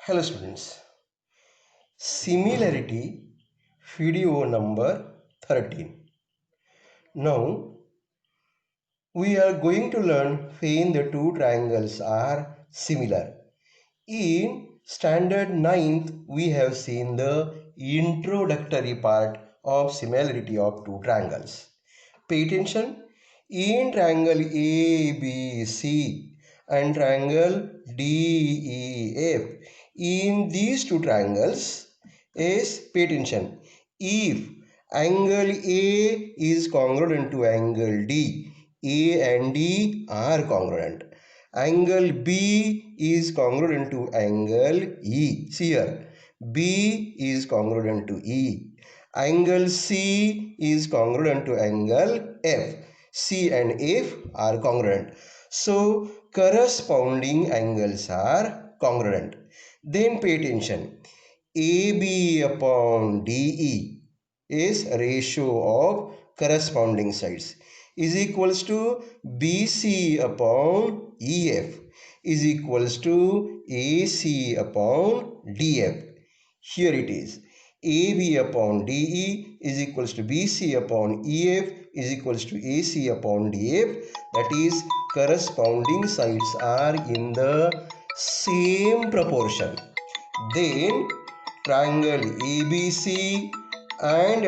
Hello students, similarity video number 13. Now we are going to learn when the two triangles are similar. In standard ninth we have seen the introductory part of similarity of two triangles. Pay attention, in triangle ABC and triangle DEF, in these two triangles is, pay attention, if angle A is congruent to angle D, A and D are congruent. Angle B is congruent to angle E. See here, B is congruent to E. Angle C is congruent to angle F. C and F are congruent. So corresponding angles are congruent. Then pay attention. AB upon DE is ratio of corresponding sides is equals to BC upon EF is equals to AC upon DF. Here it is. AB upon DE is equals to BC upon EF is equals to AC upon DF. That is, corresponding sides are in the same proportion. Then triangle ABC and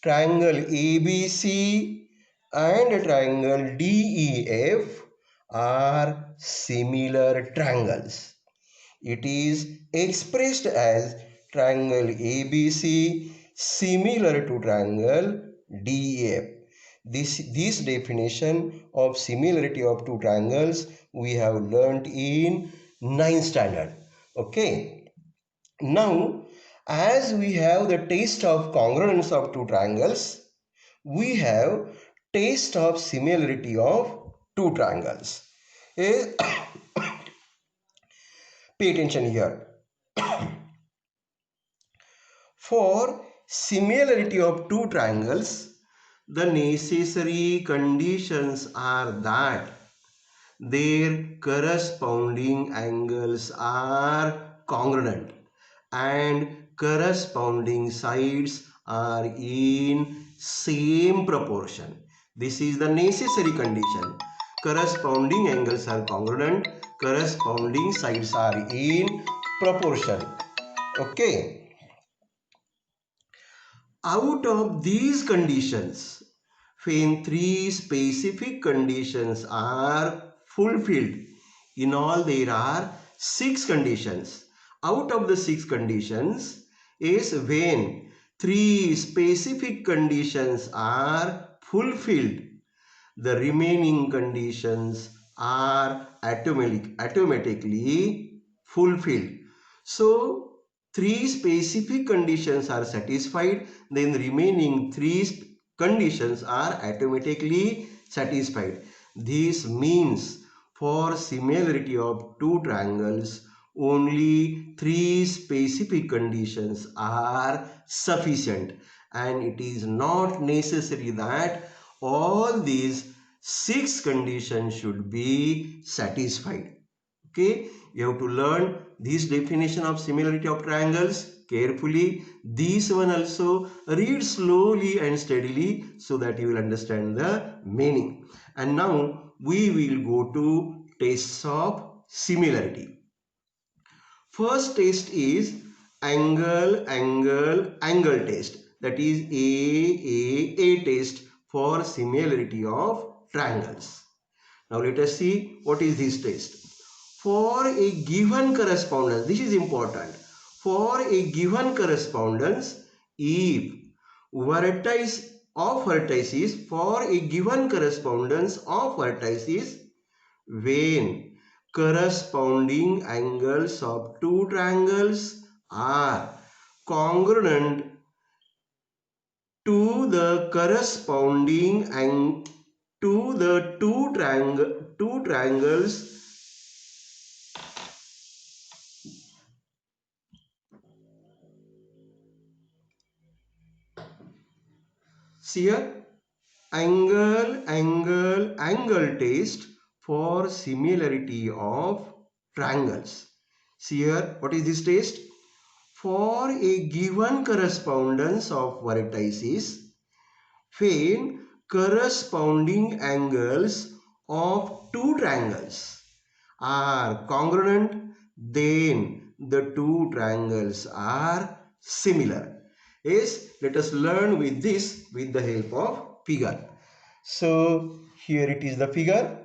triangle ABC and triangle DEF are similar triangles. It is expressed as triangle ABC similar to triangle DEF. This definition of similarity of two triangles we have learnt in 9th standard. Okay. Now, as we have the test of congruence of two triangles, we have test of similarity of two triangles. Eh, Pay attention here. For similarity of two triangles, the necessary conditions are that their corresponding angles are congruent and corresponding sides are in same proportion. This is the necessary condition. Corresponding angles are congruent, corresponding sides are in proportion. Okay. Out of these conditions, when three specific conditions are fulfilled, in all there are 6 conditions. Out of the 6 conditions is when three specific conditions are fulfilled, the remaining conditions are automatically fulfilled. So three specific conditions are satisfied, then remaining three conditions are automatically satisfied. This means for similarity of two triangles, only three specific conditions are sufficient, and it is not necessary that all these 6 conditions should be satisfied. Okay, you have to learn this definition of similarity of triangles carefully. This one also read slowly and steadily so that you will understand the meaning. And now we will go to tests of similarity. First test is angle test. That is A test for similarity of triangles. Now let us see what is this test. For a given correspondence, this is important. For a given correspondence, if vertices of vertices, for a given correspondence of vertices, when corresponding angles of two triangles are congruent to the corresponding and to the two triangles see here, angle test for similarity of triangles. See here, what is this test? For a given correspondence of vertices, find corresponding angles of two triangles are congruent, then the two triangles are similar. Yes, let us learn with this with the help of figure. So here it is the figure.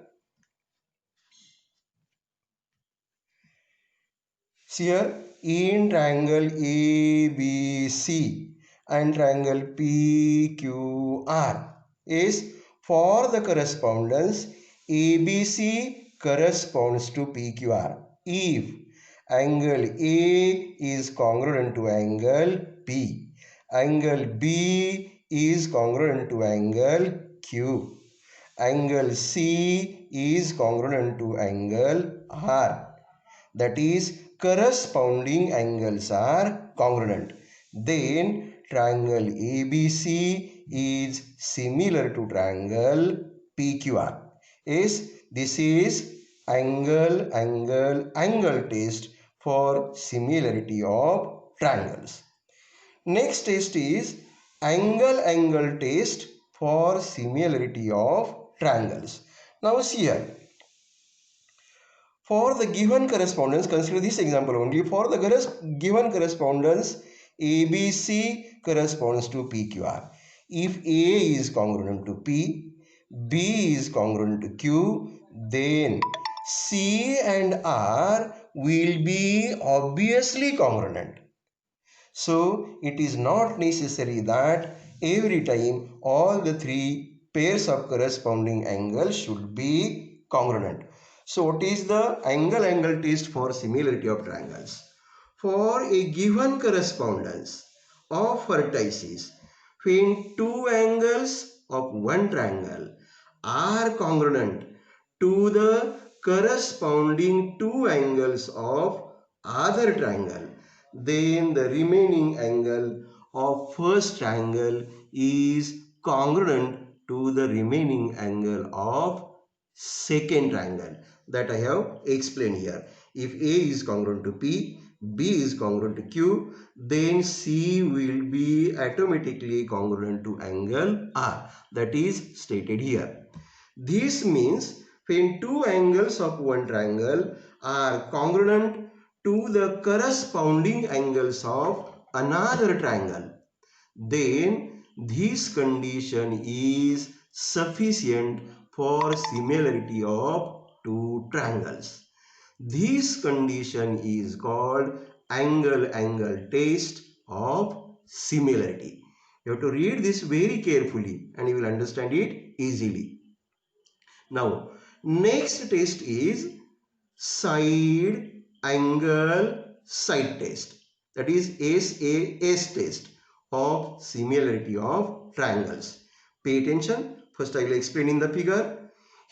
See here, in triangle ABC and triangle PQR is for the correspondence ABC corresponds to PQR if angle A is congruent to angle B, angle B is congruent to angle Q, angle C is congruent to angle R, that is corresponding angles are congruent. Then triangle ABC is similar to triangle PQR. Yes, this is angle test for similarity of triangles. Next test is angle test for similarity of triangles. Now see here. For the given correspondence, consider this example only. For the given correspondence, ABC corresponds to PQR. If A is congruent to P, B is congruent to Q, then C and R will be obviously congruent. So it is not necessary that every time all the three pairs of corresponding angles should be congruent. So what is the angle test for similarity of triangles? For a given correspondence of vertices when two angles of one triangle are congruent to the corresponding two angles of other triangle, then the remaining angle of first triangle is congruent to the remaining angle of second triangle. That I have explained here. If A is congruent to P, B is congruent to Q, then C will be automatically congruent to angle R. That is stated here. This means when two angles of one triangle are congruent to the corresponding angles of another triangle, then this condition is sufficient for similarity of two triangles. This condition is called angle test of similarity. You have to read this very carefully and you will understand it easily. Now, next test is side angle side test. That is SAS test of similarity of triangles. Pay attention. First I will explain in the figure.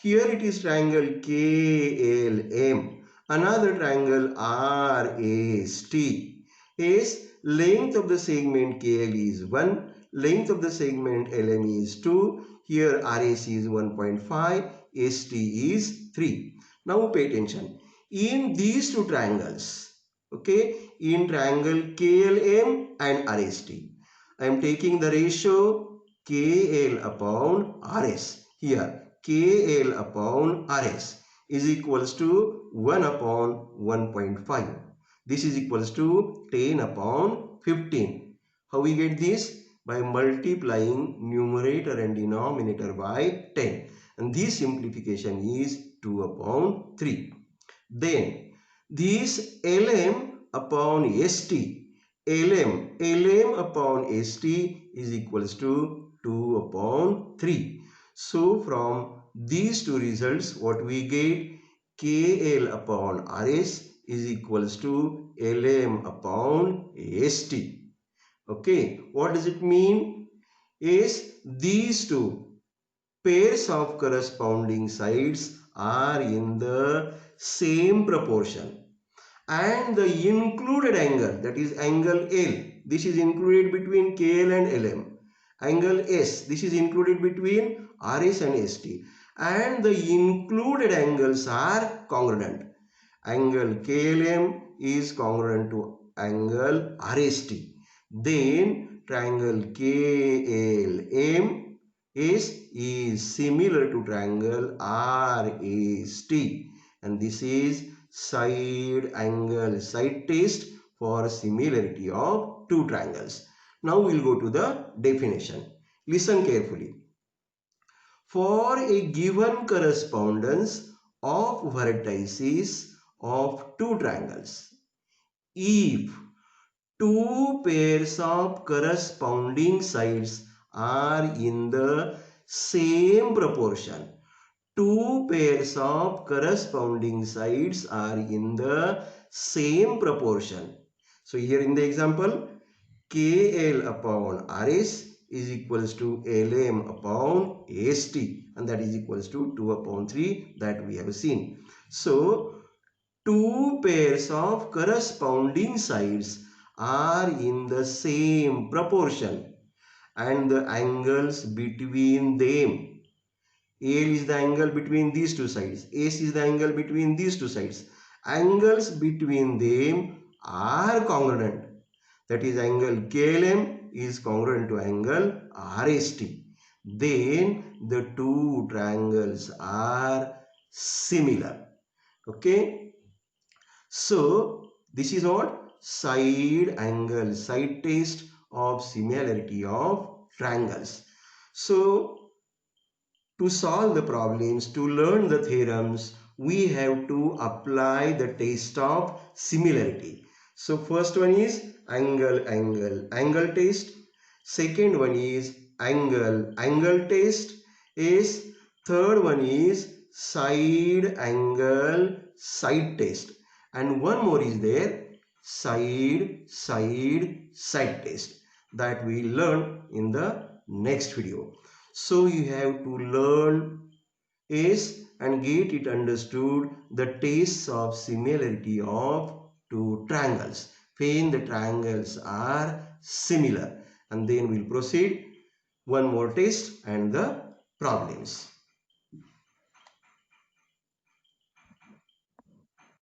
Here it is triangle KLM. Another triangle RST. Is length of the segment KL is 1. Length of the segment LM is 2. Here RAC is 1.5. ST is 3. Now pay attention. In these two triangles, okay, in triangle KLM and RST, I am taking the ratio KL upon RS. Here KL upon RS is equals to 1 upon 1.5. This is equals to 10 upon 15. How we get this? By multiplying numerator and denominator by 10. And this simplification is 2 upon 3. Then this LM upon ST, LM upon ST is equals to 2 upon 3. So from these two results what we get, KL upon RS is equals to LM upon ST. Okay, what does it mean? Is these two pairs of corresponding sides are in the same proportion and the included angle, that is angle L, this is included between KL and LM, angle S, this is included between RS and ST, and the included angles are congruent, angle KLM is congruent to angle RST. Then triangle KLM is similar to triangle RST, and this is side angle side test for similarity of two triangles. Now we'll go to the definition. Listen carefully. For a given correspondence of vertices of two triangles, if two pairs of corresponding sides are in the same proportion, two pairs of corresponding sides are in the same proportion. So here in the example, KL upon RS is equals to LM upon ST, and that is equals to 2 upon 3 that we have seen. So two pairs of corresponding sides are in the same proportion, and the angles between them, AL is the angle between these two sides, AC is the angle between these two sides, angles between them are congruent. That is, angle KLM is congruent to angle RST. Then the two triangles are similar. Okay. So this is what side angle side test of similarity of triangles. So to solve the problems, to learn the theorems, we have to apply the test of similarity. So first one is angle test. Second one is angle test. Is third one is side angle side test. And one more is there, side test, that we learn in the next video. So you have to learn is and get it understood the tests of similarity of two triangles when the triangles are similar, and then we'll proceed one more test and the problems.